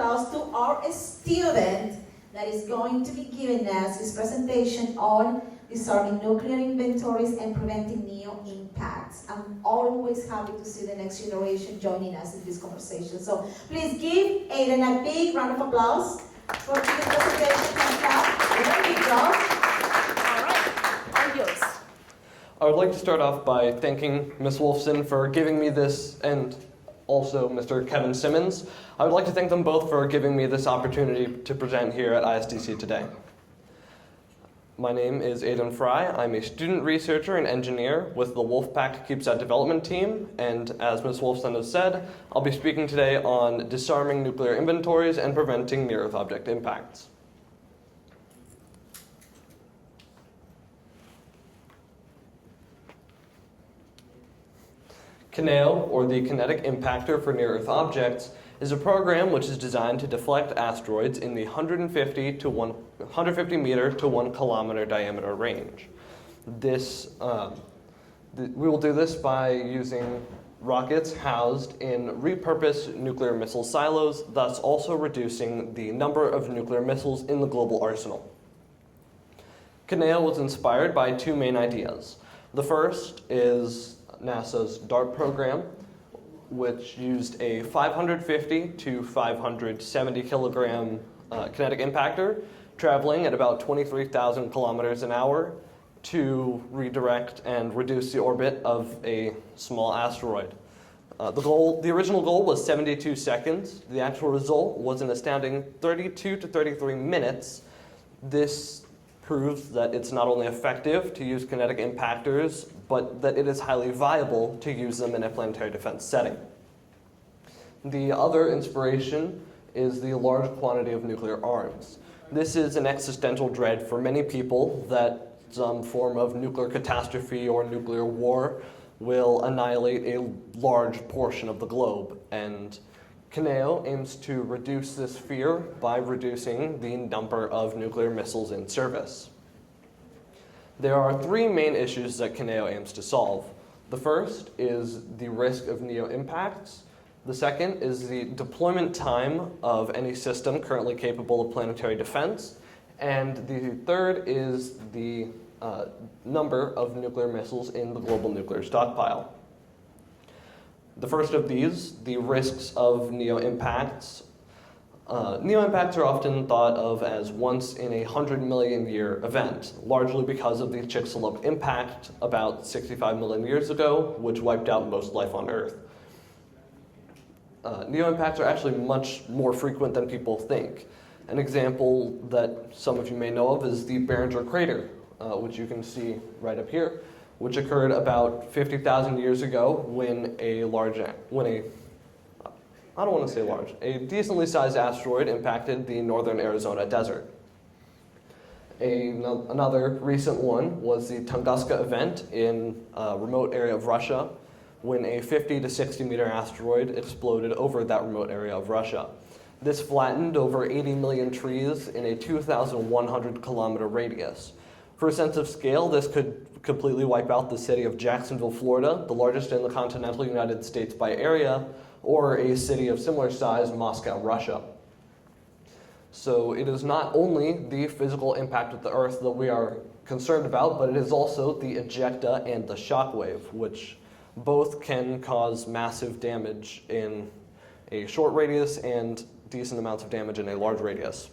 applause to our student that is going to be giving us his presentation on disarming nuclear inventories and preventing neo-impacts. I'm always happy to see the next generation joining us in this conversation. So please give Ayden a big round of applause for the presentation. Very good job. All right, all yours. I would like to start off by thanking Ms. Wolfson for giving me this, and also Mr. Kevin Simmons. I would like to thank them both for giving me this opportunity to present here at ISDC today. My name is Ayden Frey. I'm a student researcher and engineer with the Wolfpack CubeSat development team, and as Ms. Wolfson has said, I'll be speaking today on disarming nuclear inventories and preventing near-Earth object impacts. KINEO, or the Kinetic Impactor for Near-Earth Objects, is a program which is designed to deflect asteroids in the 150 meter to 1 kilometer diameter range. We will do this by using rockets housed in repurposed nuclear missile silos, thus also reducing the number of nuclear missiles in the global arsenal. KINEO was inspired by two main ideas. The first is NASA's DART program, which used a 550 to 570 kilogram kinetic impactor traveling at about 23,000 kilometers an hour to redirect and reduce the orbit of a small asteroid. The original goal was 72 seconds. The actual result was an astounding 32 to 33 minutes. This proves that it's not only effective to use kinetic impactors, but that it is highly viable to use them in a planetary defense setting. The other inspiration is the large quantity of nuclear arms. This is an existential dread for many people that some form of nuclear catastrophe or nuclear war will annihilate a large portion of the globe, and KINEO aims to reduce this fear by reducing the number of nuclear missiles in service. There are three main issues that KINEO aims to solve. The first is the risk of neo-impacts. The second is the deployment time of any system currently capable of planetary defense. And the third is the number of nuclear missiles in the global nuclear stockpile. The first of these, the risks of neo-impacts. Neo-impacts are often thought of as once in a 100 million year event, largely because of the Chicxulub impact about 65 million years ago, which wiped out most life on Earth. Neo-impacts are actually much more frequent than people think. An example that some of you may know of is the Barringer crater, which you can see right up here, which occurred about 50,000 years ago when a decently sized asteroid impacted the northern Arizona desert. Another recent one was the Tunguska event in a remote area of Russia, when a 50 to 60 meter asteroid exploded over that remote area of Russia. This flattened over 80 million trees in a 2,100 kilometer radius. For a sense of scale, this could completely wipe out the city of Jacksonville, Florida, the largest in the continental United States by area, or a city of similar size, Moscow, Russia. So it is not only the physical impact of the Earth that we are concerned about, but it is also the ejecta and the shockwave, which both can cause massive damage in a short radius and decent amounts of damage in a large radius.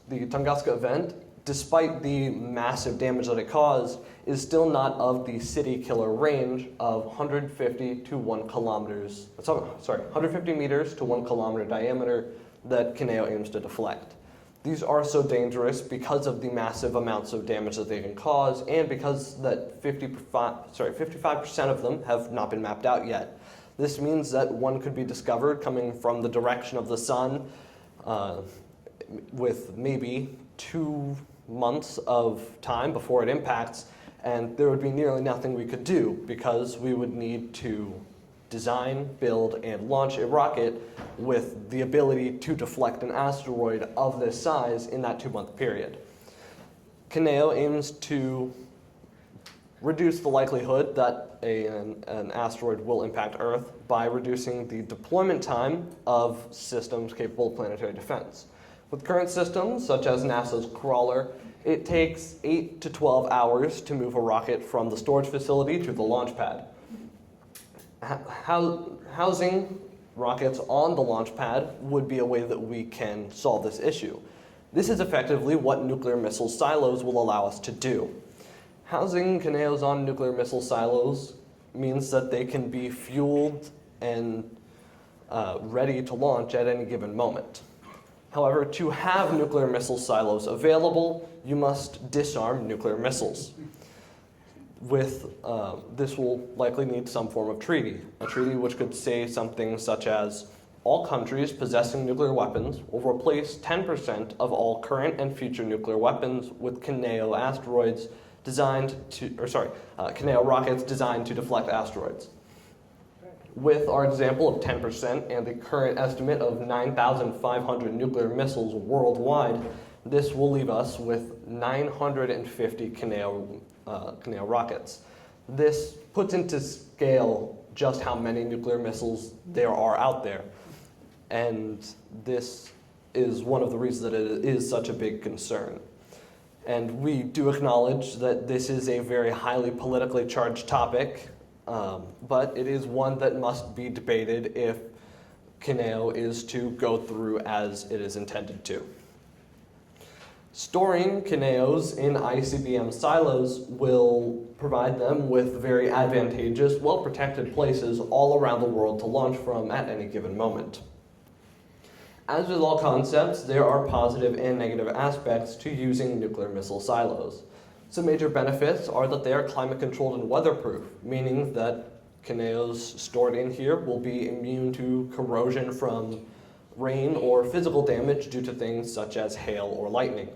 The Tunguska event, despite the massive damage that it caused, is still not of the city killer range of 150 to 1 kilometers, 150 meters to 1 kilometer diameter that KINEO aims to deflect. These are so dangerous because of the massive amounts of damage that they can cause, and because that 55% of them have not been mapped out yet. This means that one could be discovered coming from the direction of the sun with maybe 2 months of time before it impacts, and there would be nearly nothing we could do because we would need to design, build, and launch a rocket with the ability to deflect an asteroid of this size in that 2-month period. KINEO aims to reduce the likelihood that an asteroid will impact Earth by reducing the deployment time of systems capable of planetary defense. With current systems, such as NASA's Crawler, it takes 8 to 12 hours to move a rocket from the storage facility to the launch pad. Housing rockets on the launch pad would be a way that we can solve this issue. This is effectively what nuclear missile silos will allow us to do. Housing Kineos on nuclear missile silos means that they can be fueled and ready to launch at any given moment. However, to have nuclear missile silos available, you must disarm nuclear missiles. This will likely need some form of treaty, a treaty which could say something such as, all countries possessing nuclear weapons will replace 10% of all current and future nuclear weapons with Kineo rockets designed to deflect asteroids. With our example of 10% and the current estimate of 9,500 nuclear missiles worldwide, this will leave us with 950 Kineo rockets. This puts into scale just how many nuclear missiles there are out there. And this is one of the reasons that it is such a big concern. And we do acknowledge that this is a very highly politically charged topic, but it is one that must be debated if Kineo is to go through as it is intended to. Storing Kineos in ICBM silos will provide them with very advantageous, well-protected places all around the world to launch from at any given moment. As with all concepts, there are positive and negative aspects to using nuclear missile silos. Some major benefits are that they are climate-controlled and weatherproof, meaning that Kineos stored in here will be immune to corrosion from rain or physical damage due to things such as hail or lightning.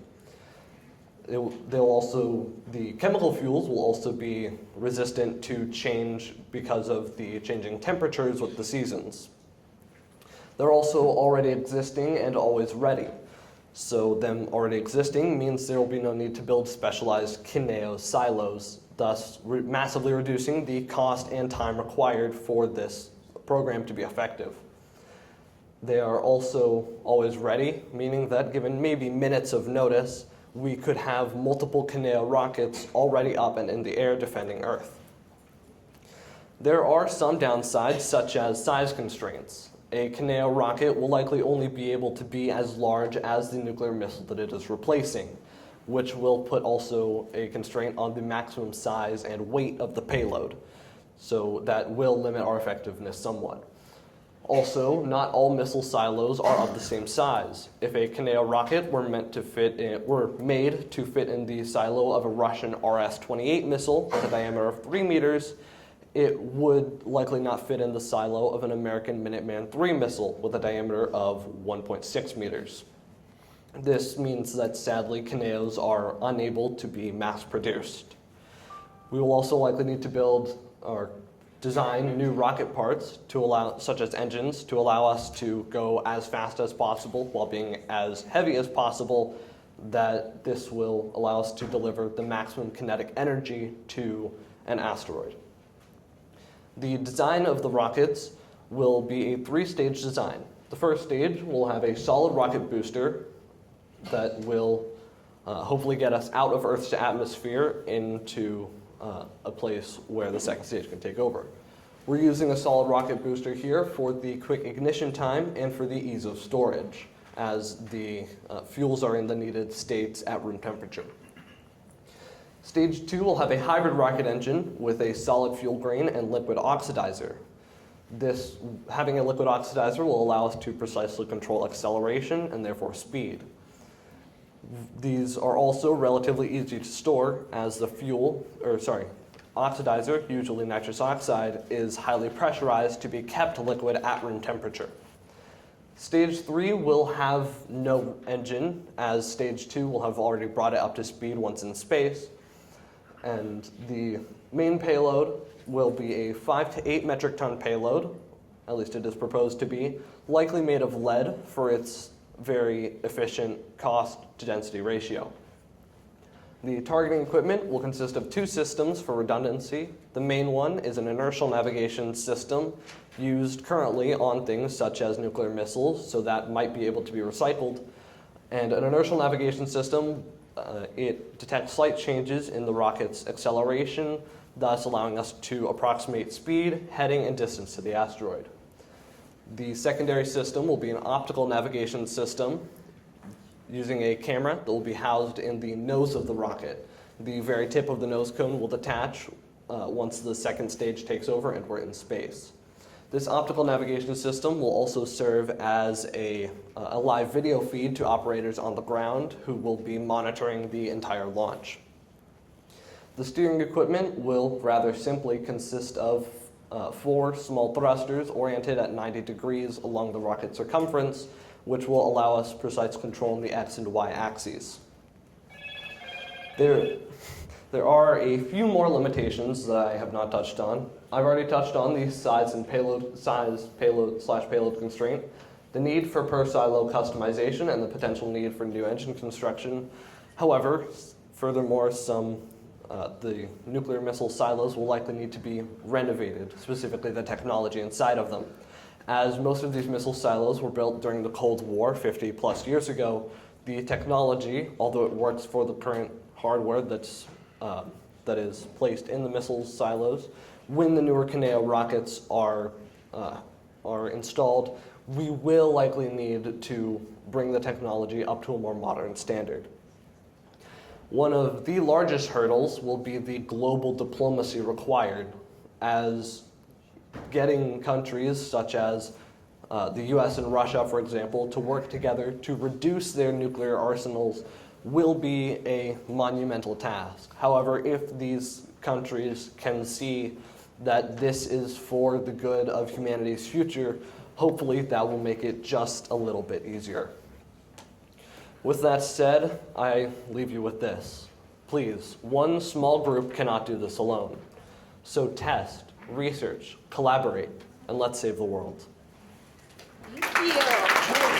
The chemical fuels will also be resistant to change because of the changing temperatures with the seasons. They're also already existing and always ready. So them already existing means there will be no need to build specialized Kineo silos, thus massively reducing the cost and time required for this program to be effective. They are also always ready, meaning that given maybe minutes of notice, we could have multiple Kineo rockets already up and in the air defending Earth. There are some downsides, such as size constraints. A Kineo rocket will likely only be able to be as large as the nuclear missile that it is replacing, which will put also a constraint on the maximum size and weight of the payload. So that will limit our effectiveness somewhat. Also, not all missile silos are of the same size. If a Kineo rocket were made to fit in the silo of a Russian RS-28 missile with a diameter of 3 meters, it would likely not fit in the silo of an American Minuteman III missile with a diameter of 1.6 meters. This means that sadly Kineos are unable to be mass-produced. We will also likely need to build or design new rocket parts such as engines, to allow us to go as fast as possible while being as heavy as possible, that this will allow us to deliver the maximum kinetic energy to an asteroid. The design of the rockets will be a 3-stage design. The first stage will have a solid rocket booster that will hopefully get us out of Earth's atmosphere into a place where the second stage can take over. We're using a solid rocket booster here for the quick ignition time and for the ease of storage, as the fuels are in the needed states at room temperature. Stage 2 will have a hybrid rocket engine with a solid fuel grain and liquid oxidizer. Having a liquid oxidizer will allow us to precisely control acceleration and therefore speed. These are also relatively easy to store, as the oxidizer, usually nitrous oxide, is highly pressurized to be kept liquid at room temperature. Stage 3 will have no engine, as Stage 2 will have already brought it up to speed once in space. And the main payload will be a 5 to 8 metric ton payload, at least it is proposed to be, likely made of lead for its very efficient cost to density ratio. The targeting equipment will consist of two systems for redundancy. The main one is an inertial navigation system used currently on things such as nuclear missiles, so that might be able to be recycled. And an inertial navigation system, it detects slight changes in the rocket's acceleration, thus allowing us to approximate speed, heading, and distance to the asteroid. The secondary system will be an optical navigation system using a camera that will be housed in the nose of the rocket. The very tip of the nose cone will detach once the second stage takes over and we're in space. This optical navigation system will also serve as a live video feed to operators on the ground who will be monitoring the entire launch. The steering equipment will rather simply consist of 4 small thrusters oriented at 90 degrees along the rocket circumference, which will allow us precise control on the X and Y axes. There are a few more limitations that I have not touched on. I've already touched on the size payload constraint, the need for per silo customization, and the potential need for new engine construction. However, furthermore, the nuclear missile silos will likely need to be renovated, specifically the technology inside of them. As most of these missile silos were built during the Cold War 50 plus years ago, the technology, although it works for the current hardware that is placed in the missile silos, when the newer Kineo rockets are installed, we will likely need to bring the technology up to a more modern standard. One of the largest hurdles will be the global diplomacy required, as getting countries such as the US and Russia, for example, to work together to reduce their nuclear arsenals will be a monumental task. However, if these countries can see that this is for the good of humanity's future, hopefully that will make it just a little bit easier. With that said, I leave you with this. Please, one small group cannot do this alone. So test, research, collaborate, and let's save the world. Thank you.